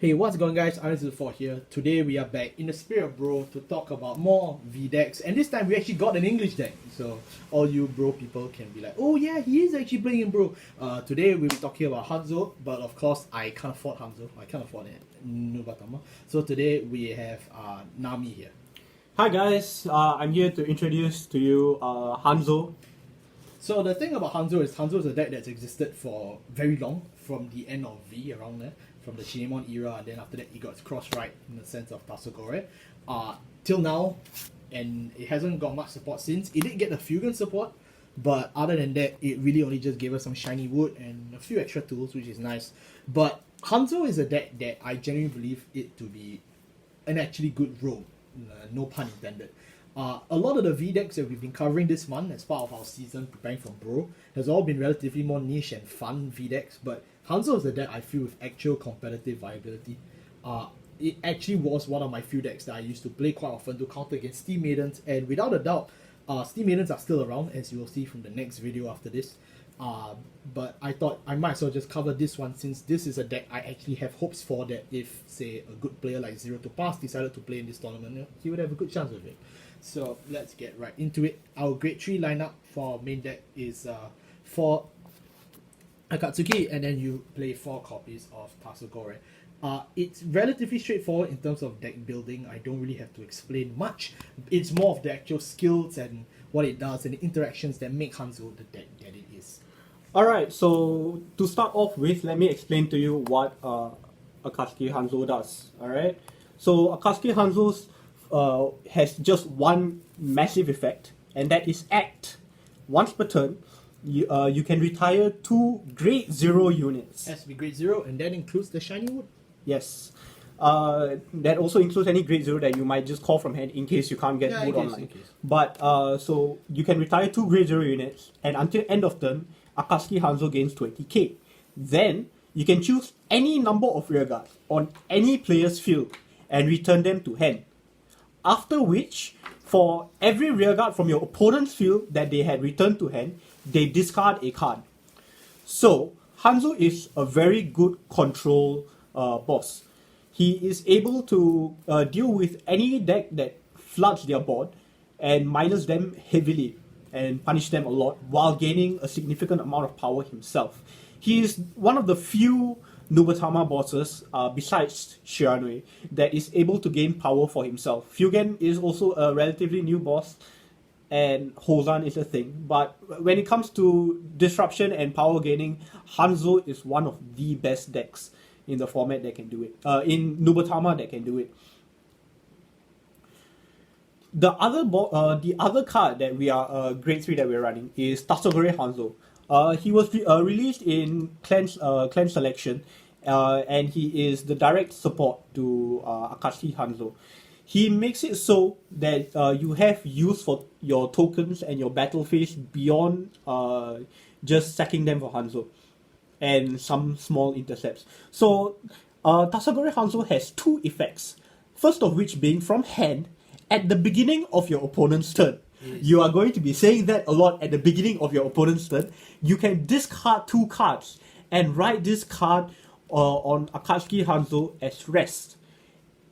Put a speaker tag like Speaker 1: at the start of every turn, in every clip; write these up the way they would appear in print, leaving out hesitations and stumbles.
Speaker 1: Hey, what's going guys? Hanzo V here. Today we are back in the spirit of bro to talk about more V decks, and this time we actually got an English deck. So all you bro people can be like, oh yeah, he is actually playing in bro. Today we'll be talking about Hanzo, but of course I can't afford Hanzo. I can't afford it. Nubatama. So today we have Narmi here.
Speaker 2: Hi guys, I'm here to introduce to you Hanzo.
Speaker 1: So the thing about Hanzo is a deck that's existed for very long, from the end of V around there, from the Shinemon era, and then after that it got cross-right in the sense of Tasogare. Till now, and it hasn't got much support since. It did get a Fugan support, but other than that, it really only just gave us some shiny wood and a few extra tools, which is nice. But Hanzo is a deck that I genuinely believe it to be an actually good rogue, no pun intended. A lot of the V decks that we've been covering this month as part of our season preparing for Bro has all been relatively more niche and fun V decks, but Hanzo is the deck I feel with actual competitive viability. It actually was one of my few decks that I used to play quite often to counter against Steam Maidens, and without a doubt, Steam Maidens are still around, as you will see from the next video after this. But I thought I might as well just cover this one, since this is a deck I actually have hopes for that if, say, a good player like Zero to Pass decided to play in this tournament, he would have a good chance of it. So let's get right into it. Our grade 3 lineup for our main deck is 4 Akatsuki, and then you play 4 copies of Tasogare. It's relatively straightforward in terms of deck building. I don't really have to explain much. It's more of the actual skills and what it does and the interactions that make Hanzo the deck that it is.
Speaker 2: Alright, so to start off with, let me explain to you what Akatsuki Hanzo does. Alright, so Akatsuki Hanzo's has just one massive effect, and that is Act. Once per turn, you can retire 2 grade 0 units.
Speaker 1: Has to be grade 0, and that includes the shiny wood?
Speaker 2: Yes. That also includes any grade 0 that you might just call from hand in case you can't get wood online. But so you can retire 2 grade 0 units, and until end of turn, Akatsuki Hanzo gains 20k. Then you can choose any number of rearguards on any player's field and return them to hand. After which, for every rearguard from your opponent's field that they had returned to hand, they discard a card. So, Hanzo is a very good control boss. He is able to deal with any deck that floods their board and minus them heavily and punish them a lot while gaining a significant amount of power himself. He is one of the few Nubatama bosses, besides Shiranui, that is able to gain power for himself. Fugen is also a relatively new boss, and Hozan is a thing. But when it comes to disruption and power gaining, Hanzo is one of the best decks in the format that can do it. In Nubatama that can do it. The other card that we are grade 3 that we're running is Tasogare Hanzo. He was released in Clan Selection, and he is the direct support to Akatsuki Hanzo. He makes it so that you have use for your tokens and your battle phase beyond just sacking them for Hanzo and some small intercepts. So Tasogare Hanzo has 2 effects. First of which being from hand at the beginning of your opponent's turn. You are going to be saying that a lot at the beginning of your opponent's turn. You can discard 2 cards and write this card on Akatsuki Hanzo as rest.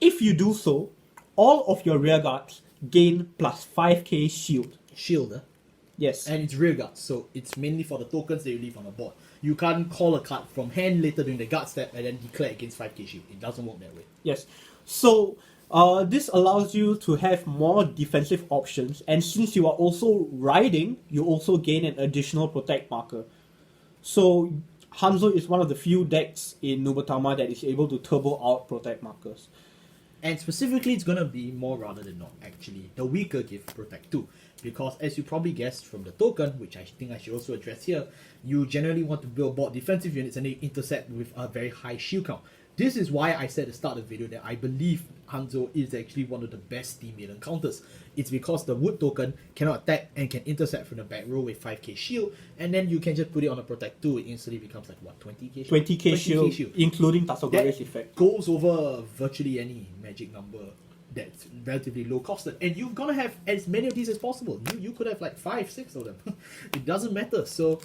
Speaker 2: If you do so, all of your rearguards gain plus 5k shield.
Speaker 1: Shield,
Speaker 2: Yes.
Speaker 1: and it's rearguard, so it's mainly for the tokens that you leave on the board. You can't call a card from hand later during the guard step and then declare against 5k shield. It doesn't work that way.
Speaker 2: Yes. So this allows you to have more defensive options, and since you are also riding, you also gain an additional protect marker. So Hanzo is one of the few decks in Nubatama that is able to turbo out protect markers.
Speaker 1: And specifically, it's going to be more rather than not, actually. The weaker give Protect 2. Because as you probably guessed from the token, which I think I should also address here, you generally want to build board defensive units and they intercept with a very high shield count. This is why I said at the start of the video that I believe Hanzo is actually one of the best Steam Maiden counters. It's because the wood token cannot attack and can intercept from the back row with 5k shield, and then you can just put it on a Protect 2, it instantly becomes like what, 20k shield?
Speaker 2: 20k shield, including Tasogare's effect.
Speaker 1: Goes over virtually any magic number that's relatively low costed, and you're gonna have as many of these as possible. You could have like 5-6 of them. It doesn't matter. So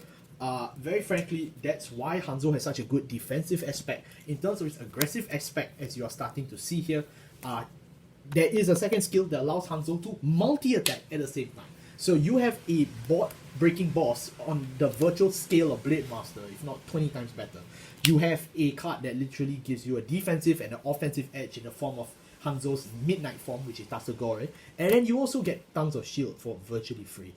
Speaker 1: Very frankly, that's why Hanzo has such a good defensive aspect. In terms of its aggressive aspect, as you are starting to see here, there is a second skill that allows Hanzo to multi-attack at the same time. So you have a board-breaking boss on the virtual scale of Blade Master, if not 20 times better. You have a card that literally gives you a defensive and an offensive edge in the form of Hanzo's Midnight form, which is Tasogare, and then you also get tons of shield for virtually free.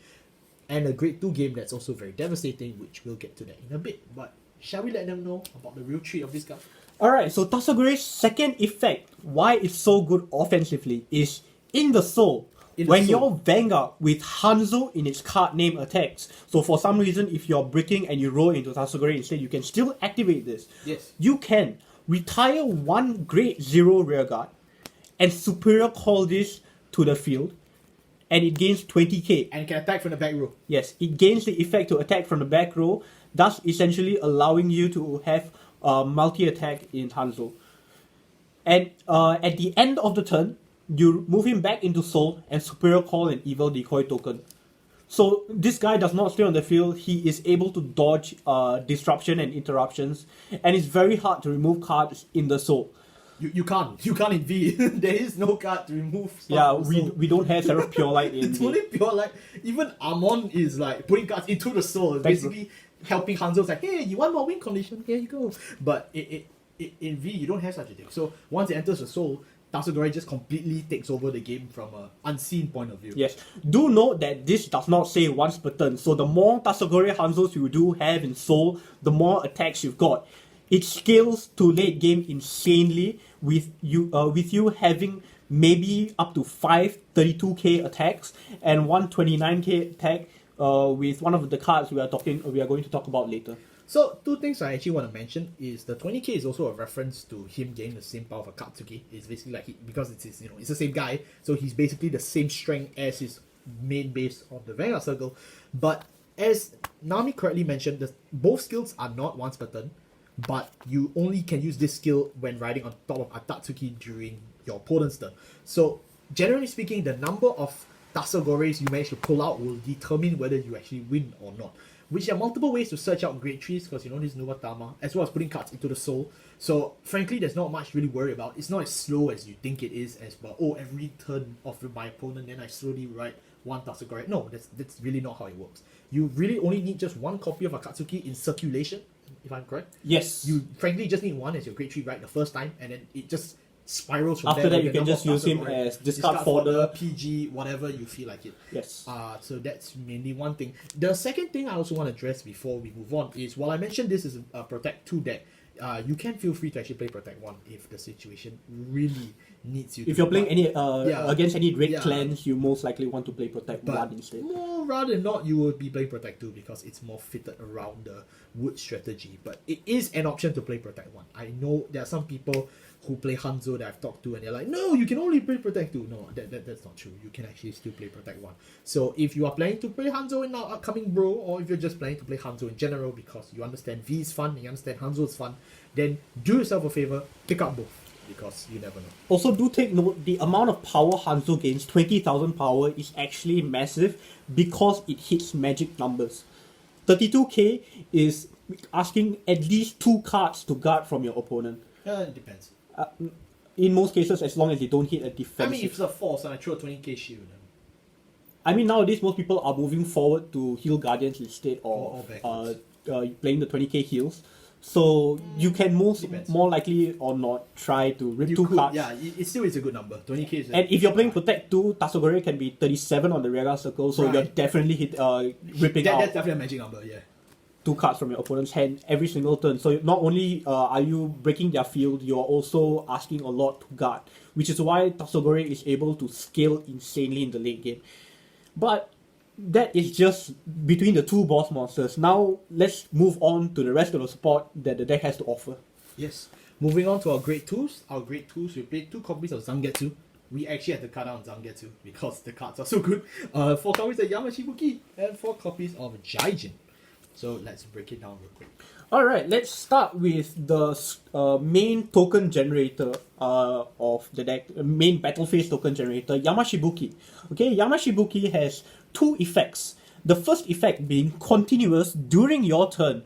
Speaker 1: And a grade 2 game that's also very devastating, which we'll get to that in a bit. But shall we let them know about the real treat of this card?
Speaker 2: Alright, so Tasogare's second effect, why it's so good offensively, is in the soul. When your Vanguard with Hanzo in its card name attacks, so for some reason if you're breaking and you roll into Tasogare instead, you can still activate this.
Speaker 1: Yes.
Speaker 2: You can retire one grade 0 rearguard and superior call this to the field, and it gains 20k.
Speaker 1: And it can attack from the back row.
Speaker 2: Yes, it gains the effect to attack from the back row, thus essentially allowing you to have multi-attack in Hanzo. And at the end of the turn, you move him back into Soul and superior call an evil decoy token. So this guy does not stay on the field, he is able to dodge disruption and interruptions, and it's very hard to remove cards in the Soul.
Speaker 1: You can't in V. There is no card to remove stuff.
Speaker 2: Yeah, we don't have Seraph Pure Light in
Speaker 1: It's
Speaker 2: V.
Speaker 1: only Pure Light. Even Amon is like putting cards into the soul. It's basically helping Hanzo. It's like, hey, you want more win condition? Here you go. But in V, you don't have such a thing. So once it enters the soul, Tasogare just completely takes over the game from an unseen point of view.
Speaker 2: Yes. Do note that this does not say once per turn. So the more Tasogare Hanzos you do have in Soul, the more attacks you've got. It scales to late game insanely with you having maybe up to 5 32k attacks and 129k attack with one of the cards we are going to talk about later.
Speaker 1: So two things I actually want to mention is the 20k is also a reference to him getting the same power of Akatsuki. It's basically like because it's his, it's the same guy, so he's basically the same strength as his main base of the Vanguard Circle. But as Narmi correctly mentioned, both skills are not once per turn, but you only can use this skill when riding on top of Akatsuki during your opponent's turn. So generally speaking, the number of Tasogores you manage to pull out will determine whether you actually win or not. Which there are multiple ways to search out grade 3s, because this Nubatama, as well as putting cards into the soul. So frankly, there's not much really worry about. It's not as slow as you think it is, as well, every turn of my opponent, then I slowly ride one Tasogare. No, that's really not how it works. You really only need just one copy of Akatsuki in circulation, if I'm correct.
Speaker 2: Yes.
Speaker 1: You frankly just need one as your grade 3 ride the first time, and then it just spirals from there.
Speaker 2: After that, you can just use him as discard fodder,
Speaker 1: PG, whatever you feel like it.
Speaker 2: Yes.
Speaker 1: So that's mainly one thing. The second thing I also want to address before we move on is, while I mentioned this is a Protect 2 deck, you can feel free to actually play Protect 1 if the situation really needs you.
Speaker 2: If you're playing against any red clans, you most likely want to play Protect 1 instead.
Speaker 1: More rather than not, you would be playing Protect 2 because it's more fitted around the wood strategy. But it is an option to play Protect 1. I know there are some people who play Hanzo that I've talked to, and they're like, no, you can only play Protect 2. No, that's not true. You can actually still play Protect 1. So if you are planning to play Hanzo in our upcoming bro, or if you're just planning to play Hanzo in general because you understand V is fun and you understand Hanzo is fun, then do yourself a favor, pick up both, because you never know.
Speaker 2: Also, do take note, the amount of power Hanzo gains, 20,000 power, is actually massive because it hits magic numbers. 32k is asking at least 2 cards to guard from your opponent.
Speaker 1: It depends.
Speaker 2: In most cases, as long as they don't hit a defensive.
Speaker 1: I mean, if it's a force and I throw a 20k shield, then
Speaker 2: I mean, nowadays most people are moving forward to heal Guardians instead
Speaker 1: Or
Speaker 2: of playing the 20k heals. So you can more likely or not try to rip 2 cards.
Speaker 1: Yeah, it still is a good number. 20k is
Speaker 2: and if you're playing Protect 2, Tasogare can be 37 on the Rearguard Circle, so you're definitely ripping out.
Speaker 1: That's definitely a magic number, yeah.
Speaker 2: 2 cards from your opponent's hand every single turn. So not only are you breaking their field, you're also asking a lot to guard, which is why Tasogare is able to scale insanely in the late game. But that is just between the 2 boss monsters. Now let's move on to the rest of the support that the deck has to offer.
Speaker 1: Yes. Moving on to our grade 2s. Our grade 2s, we played 2 copies of Zangetsu. We actually had to cut down Zangetsu because the cards are so good. 4 copies of Yamashibuki and 4 copies of Jaijin. So let's break it down real quick.
Speaker 2: Alright, let's start with the main token generator of the deck, main battle phase token generator, Yamashibuki. Okay, Yamashibuki has 2 effects The first effect being continuous during your turn.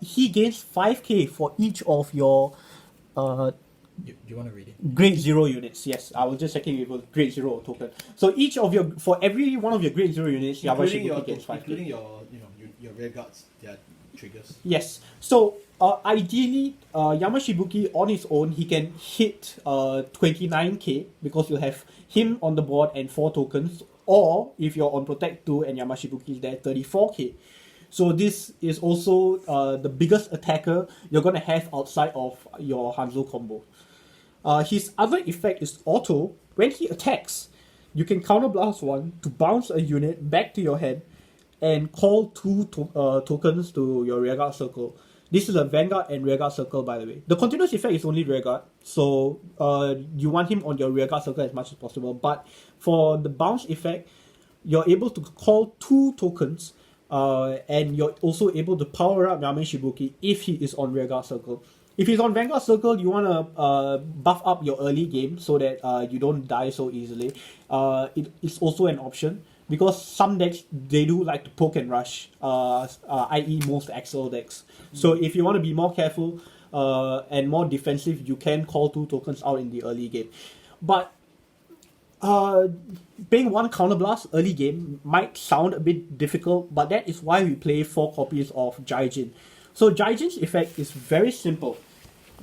Speaker 2: He gains 5k for each of your
Speaker 1: You want to read it?
Speaker 2: grade 0 units. Yes, I was just checking if it was grade 0 token. So for every one of your grade 0 units,
Speaker 1: Including
Speaker 2: Yamashita gets 5k.
Speaker 1: including your rear guards, their triggers.
Speaker 2: Yes. So ideally, Yamashibuki on his own, he can hit 29k because you'll have him on the board and 4 tokens. Or if you're on Protect 2 and Yamashibuki is there, 34k. So this is also the biggest attacker you're going to have outside of your Hanzo combo. His other effect is auto. When he attacks, you can counterblast 1 to bounce a unit back to your hand and call 2 tokens to your rearguard circle. This is a Vanguard and rearguard circle, by the way. The continuous effect is only rearguard, so you want him on your rearguard circle as much as possible. But for the bounce effect, you're able to call 2 tokens, and you're also able to power up Yamashibuki if he is on rearguard circle. If he's on Vanguard Circle, you want to buff up your early game so that you don't die so easily. It's also an option because some decks, they do like to poke and rush, i.e. most Axel decks. So if you want to be more careful and more defensive, you can call 2 tokens out in the early game. But playing 1 counterblast early game might sound a bit difficult, but that is why we play 4 copies of Jaijin. So Jaijin's effect is very simple.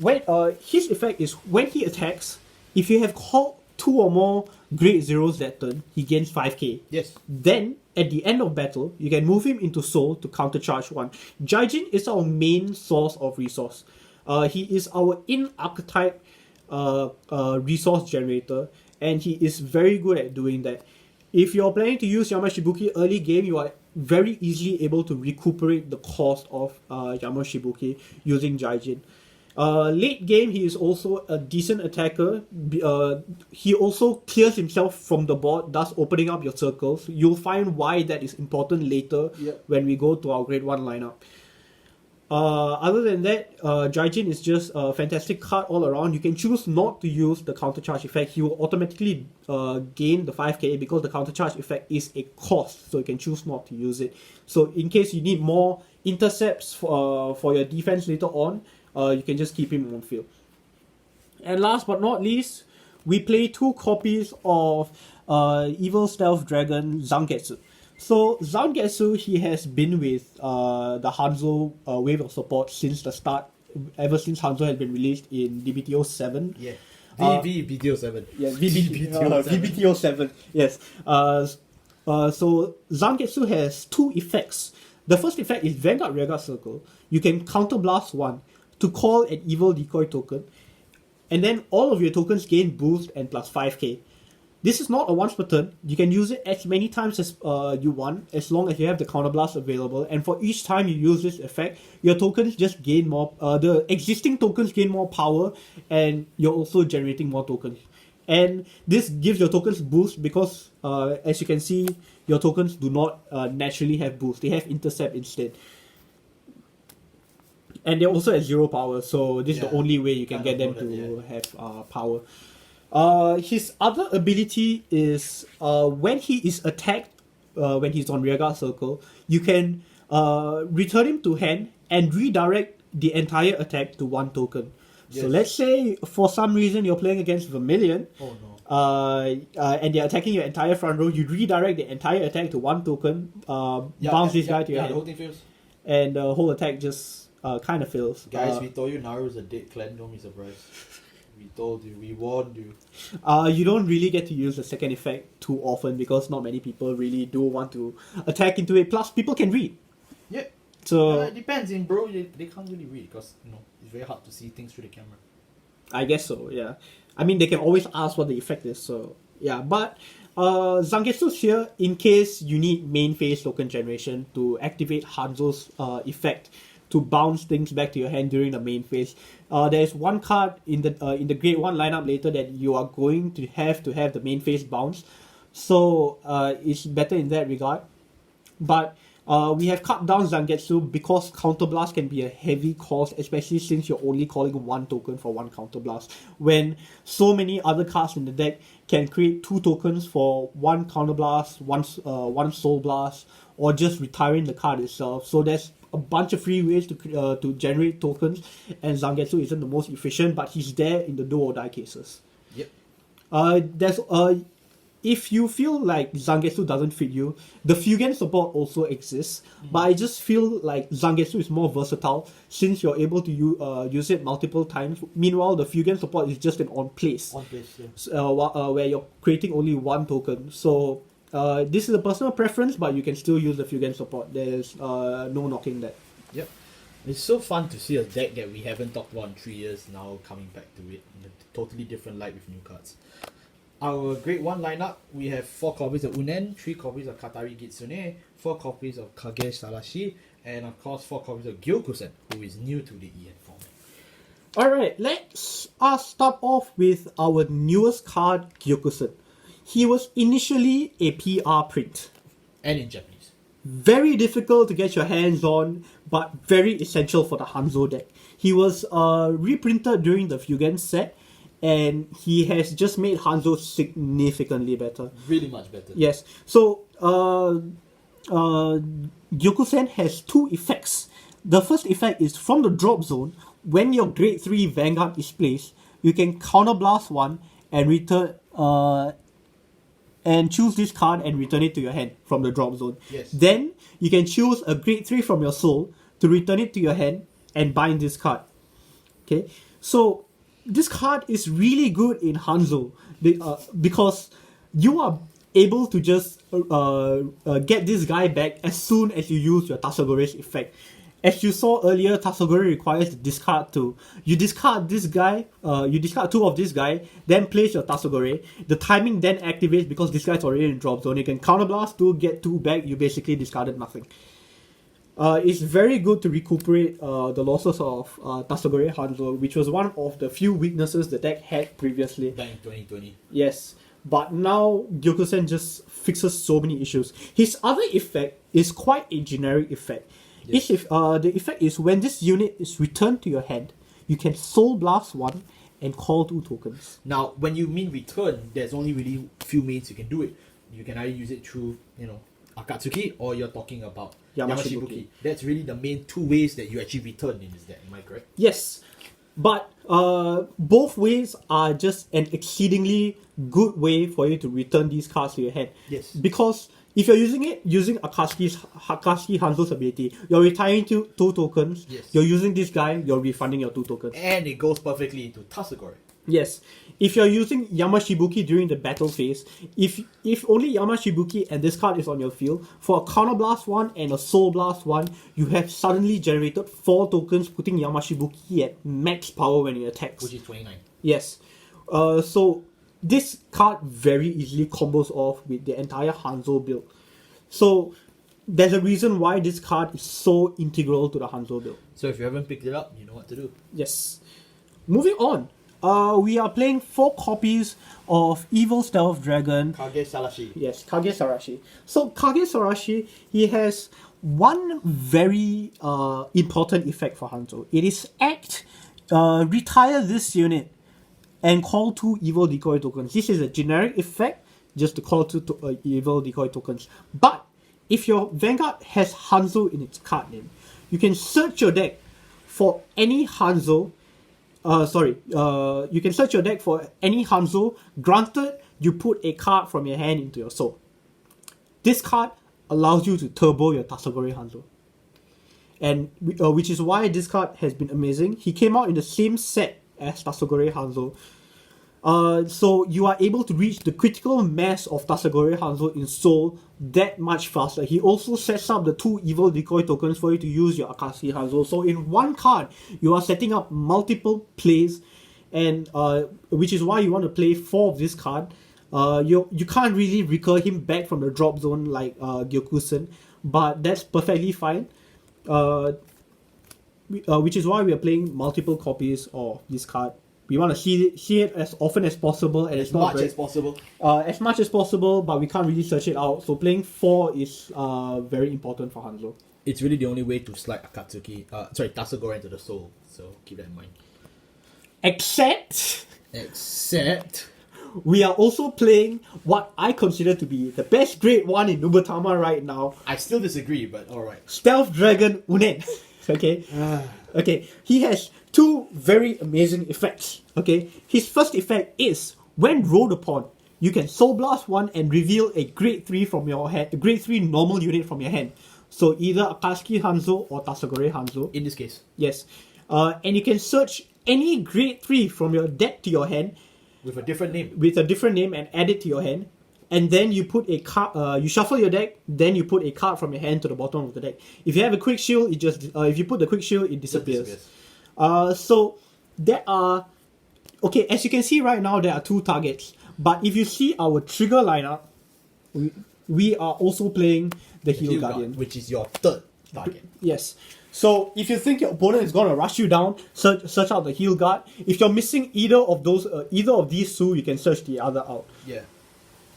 Speaker 2: When his effect is when he attacks, if you have called 2 or more grade 0s that turn, he gains 5k.
Speaker 1: Yes.
Speaker 2: Then at the end of battle, you can move him into Soul to countercharge 1. Jaijin is our main source of resource. He is our in-archetype resource generator, and he is very good at doing that. If you're planning to use Yamashibuki early game, you are very easily able to recuperate the cost of Yamashibuki using Jaijin. Late game, he is also a decent attacker. He also clears himself from the board, thus opening up your circles. You'll find why that is important later when we go to our grade 1 lineup. Other than that, Jaijin is just a fantastic card all around. You can choose not to use the countercharge effect. He will automatically gain the 5k because the countercharge effect is a cost, so you can choose not to use it. So in case you need more intercepts for your defense later on, you can just keep him on field. And last but not least, we play 2 copies of Evil Stealth Dragon Zangetsu. So Zangetsu, he has been with the Hanzo wave of support since the start, ever since Hanzo has been released in DBTO 7.
Speaker 1: Yeah. VBTO 7.
Speaker 2: Yeah, VBTO 7. Yes. So Zangetsu has 2 effects. The first effect is Vanguard Rearguard Circle. You can counterblast 1 to call an evil decoy token, and then all of your tokens gain boost and plus 5k. This is not a once per turn. You can use it as many times as you want, as long as you have the counterblast available. And for each time you use this effect, your tokens just gain more. The existing tokens gain more power, and you're also generating more tokens. And this gives your tokens boost because, as you can see, your tokens do not naturally have boost. They have intercept instead. And they're also at 0 power, so this is the only way you can get them to have power. His other ability is when he is attacked, when he's on rearguard circle, you can return him to hand and redirect the entire attack to 1 token. Yes. So let's say for some reason you're playing against Vermilion, and they're attacking your entire front row, you redirect the entire attack to 1 token, bounce this guy to your hand,
Speaker 1: the whole thing fails.
Speaker 2: And the whole attack just kind of fails.
Speaker 1: Guys, we told you Naru's a dead clan, don't be surprised. We told you, we warned you.
Speaker 2: You don't really get to use the second effect too often because not many people really do want to attack into it. Plus, people can read.
Speaker 1: Yeah.
Speaker 2: So
Speaker 1: it depends. In bro, they can't really read because it's very hard to see things through the camera.
Speaker 2: I guess so. Yeah. I mean, they can always ask what the effect is. So yeah, but Zangetsu's here in case you need main phase token generation to activate Hanzo's effect to bounce things back to your hand during the main phase. There's 1 card in the grade 1 lineup later that you are going to have the main phase bounce. So it's better in that regard. But We have cut down Zangetsu because Counterblast can be a heavy cost, especially since you're only calling one token for one Counterblast. When so many other cards in the deck can create 2 tokens for one Counterblast, one Soul Blast, or just retiring the card itself. So there's a bunch of free ways to generate tokens, and Zangetsu isn't the most efficient, but he's there in the do or die cases.
Speaker 1: Yep.
Speaker 2: If you feel like Zangetsu doesn't fit you, the Fugen support also exists, but I just feel like Zangetsu is more versatile since you're able to use it multiple times. Meanwhile, the Fugen support is just an on-place. Where you're creating only one token. So this is a personal preference, but you can still use the Fugen support. There's no knocking that.
Speaker 1: Yep. It's so fun to see a deck that we haven't talked about in 3 years now coming back to it in a totally different light with new cards. Our grade 1 lineup, we have 4 copies of Unen, 3 copies of Katari Gitsune, 4 copies of Kage Sarashi, and of course 4 copies of Gyokusen, who is new to the EN format.
Speaker 2: Alright, let's start off with our newest card, Gyokusen. He was initially a PR print.
Speaker 1: And in Japanese.
Speaker 2: Very difficult to get your hands on, but very essential for the Hanzo deck. He was reprinted during the Fugen set, and he has just made Hanzo significantly better.
Speaker 1: Really much better.
Speaker 2: Yes. So, Gyokusen has 2 effects. The first effect is from the drop zone. When your grade 3 Vanguard is placed, you can counterblast 1 and return and choose this card and return it to your hand from the drop zone.
Speaker 1: Yes.
Speaker 2: Then you can choose a grade 3 from your soul to return it to your hand and bind this card. Okay. So this card is really good in Hanzo because you are able to just get this guy back as soon as you use your Tasogare's effect. As you saw earlier, Tasogare requires to discard 2. You discard this guy, you discard 2 of this guy, then place your Tasogare. The timing then activates because this guy's already in drop zone. You can counterblast 2, get 2 back, you basically discarded nothing. It's very good to recuperate the losses of Tasogare Hanzo, which was one of the few weaknesses the deck had previously.
Speaker 1: Back in 2020.
Speaker 2: Yes, but now Gyokusen just fixes so many issues. His other effect is quite a generic effect. Yes. The effect is when this unit is returned to your hand, you can Soul Blast 1 and call 2 tokens.
Speaker 1: Now, when you mean return, there's only really few means you can do it. You can either use it through, Akatsuki, or you're talking about Yamashibuki. That's really the main 2 ways that you actually return in this deck, am I correct?
Speaker 2: Yes, but both ways are just an exceedingly good way for you to return these cards to your hand.
Speaker 1: Yes.
Speaker 2: Because if you're using Akatsuki Hanzo's ability, you're retiring 2 tokens.
Speaker 1: Yes.
Speaker 2: You're using this guy, you're refunding your 2 tokens.
Speaker 1: And it goes perfectly into Tasogare.
Speaker 2: Yes. If you're using Yamashibuki during the battle phase, if only Yamashibuki and this card is on your field, for a Counterblast 1 and a Soul Blast 1, you have suddenly generated 4 tokens, putting Yamashibuki at max power when it attacks.
Speaker 1: Which is 29.
Speaker 2: Yes. So this card very easily combos off with the entire Hanzo build. So there's a reason why this card is so integral to the Hanzo build.
Speaker 1: So if you haven't picked it up, you know what to do.
Speaker 2: Yes. Moving on. We are playing 4 copies of Evil Stealth Dragon.
Speaker 1: Kage Sarashi.
Speaker 2: Yes, Kage Sarashi. So Kage Sarashi, he has one very important effect for Hanzo. It is retire this unit and call 2 evil decoy tokens. This is a generic effect, just to call 2 evil decoy tokens. But if your Vanguard has Hanzo in its card name, you can search your deck for any Hanzo. You can search your deck for any Hanzo, granted you put a card from your hand into your soul. This card allows you to turbo your Tasogare Hanzo. And which is why this card has been amazing. He came out in the same set as Tasogare Hanzo. So you are able to reach the critical mass of Tasogare Hanzo in Soul that much faster. He also sets up the 2 evil decoy tokens for you to use your Akatsuki Hanzo. So in one card, you are setting up multiple plays, and which is why you want to play 4 of this card. You can't really recur him back from the drop zone like Gyokusen, but that's perfectly fine. Which is why we are playing multiple copies of this card. We want to see it as often as possible, and it's not
Speaker 1: as possible.
Speaker 2: as much as possible, but we can't really search it out. So playing 4 is very important for Hanzo.
Speaker 1: It's really the only way to slide Tasogare into the soul. So keep that in mind.
Speaker 2: Except
Speaker 1: we
Speaker 2: are also playing what I consider to be the best grade 1 in Nubatama right now.
Speaker 1: I still disagree, but alright.
Speaker 2: Stealth Dragon Unen. Okay. Okay. He has 2 very amazing effects. Okay. His first effect is when rolled upon, you can Soul Blast 1 and reveal a grade 3 from your hand, a grade 3 normal unit from your hand. So either Akatsuki Hanzo or Tasogare Hanzo.
Speaker 1: In this case.
Speaker 2: Yes. And you can search any grade 3 from your deck to your hand.
Speaker 1: With a different name.
Speaker 2: And add it to your hand. And then you put a card, you shuffle your deck, then you put a card from your hand to the bottom of the deck. If you have a quick shield, if you put the quick shield, it disappears. So there are, okay, as you can see right now, there are 2 targets. But if you see our trigger lineup, we are also playing the Heal Guardian,
Speaker 1: which is your 3rd target.
Speaker 2: Yes. So if you think your opponent is gonna rush you down, search out the Heal Guard. If you're missing either of these 2, you can search the other out.
Speaker 1: Yeah.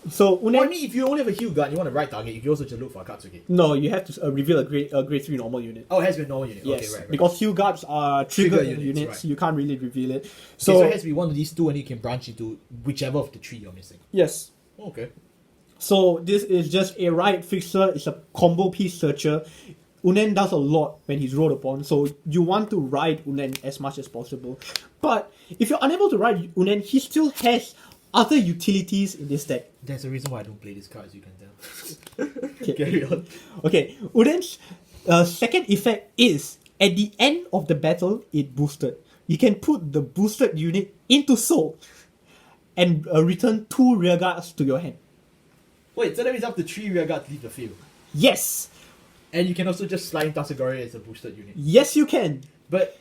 Speaker 2: So
Speaker 1: I mean, if you only have a Heal Guard, you want a right target, you can also just look for Akatsuki.
Speaker 2: No, you have to reveal a grade 3 normal unit.
Speaker 1: Oh, it has to be a normal unit.
Speaker 2: Yes,
Speaker 1: okay, right.
Speaker 2: Because Heal Guards are trigger units,
Speaker 1: right.
Speaker 2: You can't really reveal it.
Speaker 1: So it has to be one of these 2, and you can branch into whichever of the 3 you're missing.
Speaker 2: Yes.
Speaker 1: Okay.
Speaker 2: So this is just a right fixer. It's a combo piece searcher. Unen does a lot when he's rolled upon, so you want to ride Unen as much as possible. But if you're unable to ride Unen, he still has other utilities in this deck.
Speaker 1: There's a reason why I don't play this card, as you can tell. Okay. Carry on.
Speaker 2: Okay, Unen's second effect is, at the end of the battle, it boosted. You can put the boosted unit into Soul and return 2 rear guards to your hand.
Speaker 1: Wait, so that means up to 3 rear guards leave the field?
Speaker 2: Yes!
Speaker 1: And you can also just slide in Tasogare as a boosted unit.
Speaker 2: Yes, you can.
Speaker 1: But,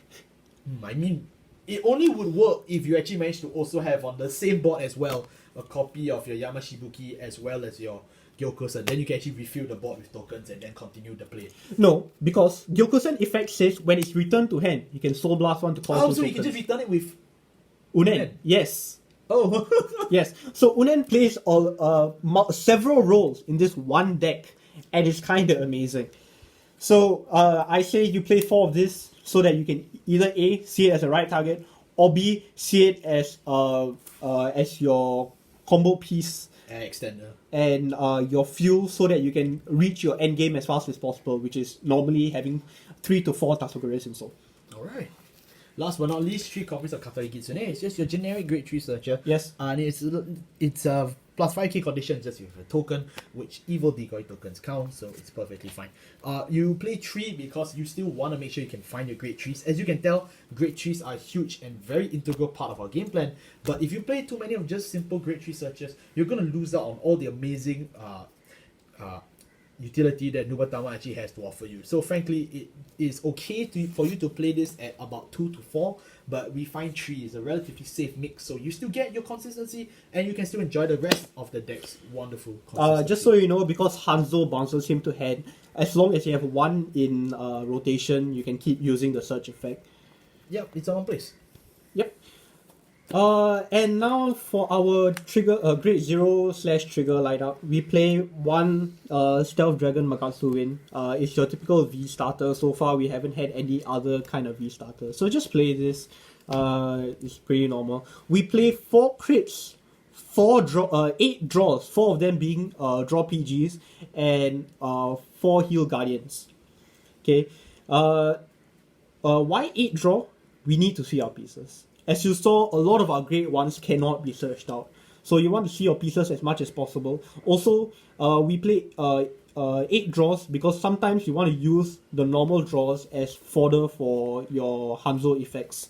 Speaker 1: I mean, it only would work if you actually manage to also have on the same board as well a copy of your Yamashibuki as well as your Gyokusen. Then you can actually refill the board with tokens and then continue the play.
Speaker 2: No, because Gyokusen effect says when it's returned to hand, you can Soul Blast 1 to call 2 tokens.
Speaker 1: So you can just return it with
Speaker 2: Unen. Yes.
Speaker 1: Oh.
Speaker 2: Yes. So Unen plays several roles in this one deck, and it's kind of amazing. So I say you play 4 of this so that you can either A, see it as a right target, or B, see it as your combo piece
Speaker 1: extender
Speaker 2: and your fuel, so that you can reach your end game as fast as possible, which is normally having 3 to 4 Tasogares in Soul.
Speaker 1: Alright. Last but not least, 3 copies of Katori Kitsune. It's just your generic grade 3 searcher.
Speaker 2: Yes.
Speaker 1: And it's a plus 5k condition, just with a token, which evil decoy tokens count, so it's perfectly fine. You play 3 because you still want to make sure you can find your grade 3s. As you can tell, grade 3s are a huge and very integral part of our game plan. But if you play too many of just simple grade 3 searches, you're going to lose out on all the amazing utility that Nubatama actually has to offer you. So frankly, it is okay for you to play this at about 2 to 4, but we find 3 is a relatively safe mix, so you still get your consistency and you can still enjoy the rest of the deck's wonderful consistency.
Speaker 2: Just so you know, because Hanzo bounces him to hand, as long as you have 1 in rotation, you can keep using the search effect.
Speaker 1: Yep, it's on one place.
Speaker 2: Yep. And now for our trigger grade 0/trigger lineup, we play 1 Stealth Dragon Makatsuwin. It's your typical V starter. So far we haven't had any other kind of V starter. So just play this. It's pretty normal. We play 4 crits, 8 draws, 4 of them being draw PGs, and 4 Heal Guardians. Okay. Why 8 draw? We need to see our pieces. As you saw, a lot of our grade 1s cannot be searched out. So you want to see your pieces as much as possible. Also, we play 8 draws because sometimes you want to use the normal draws as fodder for your Hanzo effects.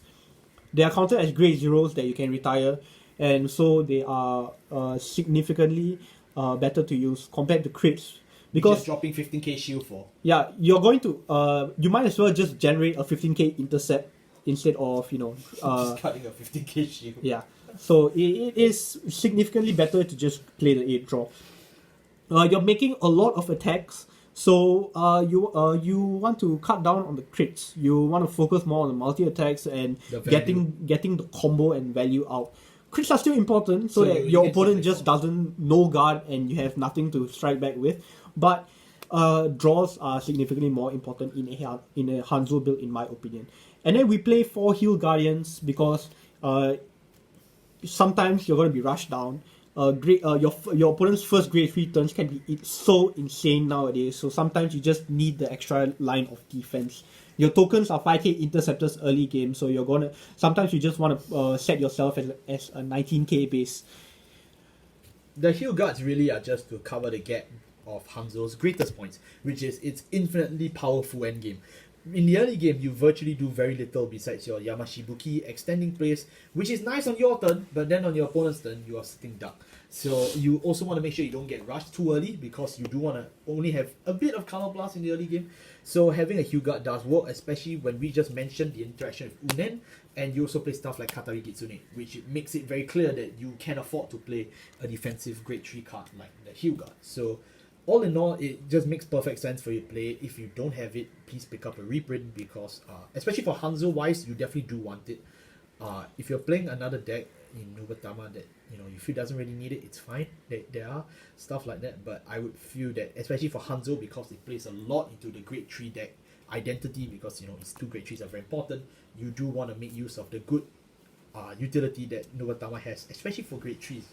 Speaker 2: They are counted as grade 0s that you can retire, and so they are significantly better to use compared to crits. Because
Speaker 1: just dropping 15k shield for.
Speaker 2: Yeah, you're going to you might as well just generate a 15k intercept instead of,
Speaker 1: just cutting a 15k shield.
Speaker 2: Yeah. So it is significantly better to just play the 8 draw. You're making a lot of attacks So you want to cut down on the crits. You want to focus more on the multi attacks and getting the combo and value out. Crits are still important so that your opponent just doesn't no guard and you have nothing to strike back with. But draws are significantly more important in a Hanzo build, in my opinion. And then we play 4 heal guardians because sometimes you're going to be rushed down. Your opponent's first grade 3 turns can be so insane nowadays, so sometimes you just need the extra line of defense. Your tokens are 5k interceptors early game, so sometimes you just want to set yourself as a 19k base.
Speaker 1: The heal guards really are just to cover the gap of Hanzo's greatest points, which is its infinitely powerful endgame. In the early game, you virtually do very little besides your Yamashibuki extending plays, which is nice on your turn, but then on your opponent's turn, you are sitting duck. So you also want to make sure you don't get rushed too early, because you do want to only have a bit of counterblast in the early game. So having a heal guard does work, especially when we just mentioned the interaction with Unen, and you also play stuff like Katari Kitsune, which makes it very clear that you can afford to play a defensive grade 3 card like the heal guard. So all in all, it just makes perfect sense for you to play. If you don't have it, please pick up a reprint, because especially for Hanzo wise, you definitely do want it. If you're playing another deck in Nubatama that you feel doesn't really need it, it's fine. There are stuff like that, but I would feel that especially for Hanzo, because it plays a lot into the grade 3 deck identity, because its 2 grade 3s are very important, you do want to make use of the good utility that Nubatama has, especially for grade 3s.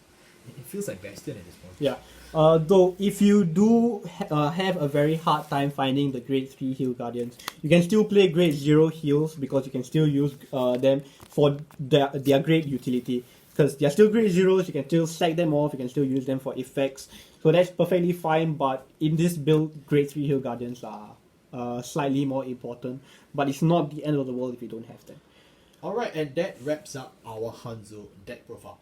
Speaker 1: It feels like Bastion at this point.
Speaker 2: Yeah. Though if you do have a very hard time finding the grade 3 heal guardians, you can still play grade 0 heals, because you can still use them for their great utility. Because they're still grade 0s, you can still sack them off, you can still use them for effects. So that's perfectly fine, but in this build, grade 3 heal guardians are slightly more important. But it's not the end of the world if you don't have them.
Speaker 1: Alright, and that wraps up our Hanzo deck profile.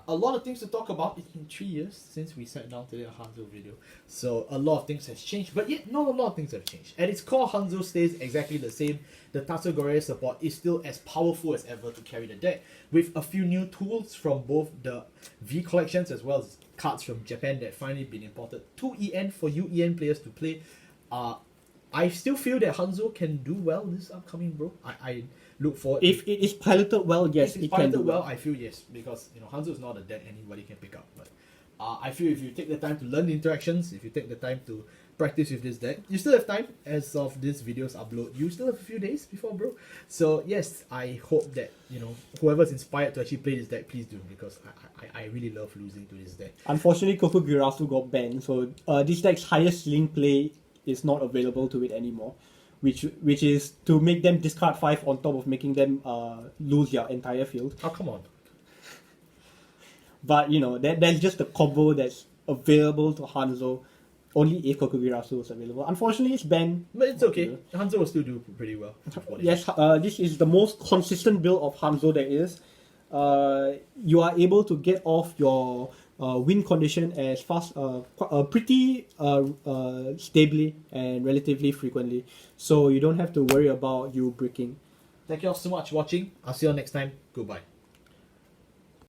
Speaker 1: A lot of things to talk about. It's been 3 years since we sat down to do a Hanzo video, so a lot of things has changed, but yet not a lot of things have changed. At its core, Hanzo stays exactly the same. The Tasogare support is still as powerful as ever to carry the deck, with a few new tools from both the V collections as well as cards from Japan that finally been imported to EN for you EN players to play. I still feel that Hanzo can do well this upcoming bro. I look forward.
Speaker 2: If it is piloted well, yes, it can do well.
Speaker 1: I feel yes, because Hanzo is not a deck anybody can pick up. But I feel if you take the time to learn the interactions, if you take the time to practice with this deck, you still have time. As of this video's upload, you still have a few days before, bro. So yes, I hope that whoever's inspired to actually play this deck, please do, because I really love losing to this deck.
Speaker 2: Unfortunately, Kokugirasu got banned, so this deck's highest ceiling play is not available to it anymore, which is to make them discard 5 on top of making them lose their entire field.
Speaker 1: Oh, come on.
Speaker 2: But that's just a combo that's available to Hanzo only if Kokugirasu is available. Unfortunately, it's banned.
Speaker 1: But it's okay. Hanzo will still do pretty well.
Speaker 2: Yes, this is the most consistent build of Hanzo there is. You are able to get off your win condition as fast, pretty stably and relatively frequently, so you don't have to worry about you breaking.
Speaker 1: Thank you all so much for watching. I'll see you all next time. Goodbye.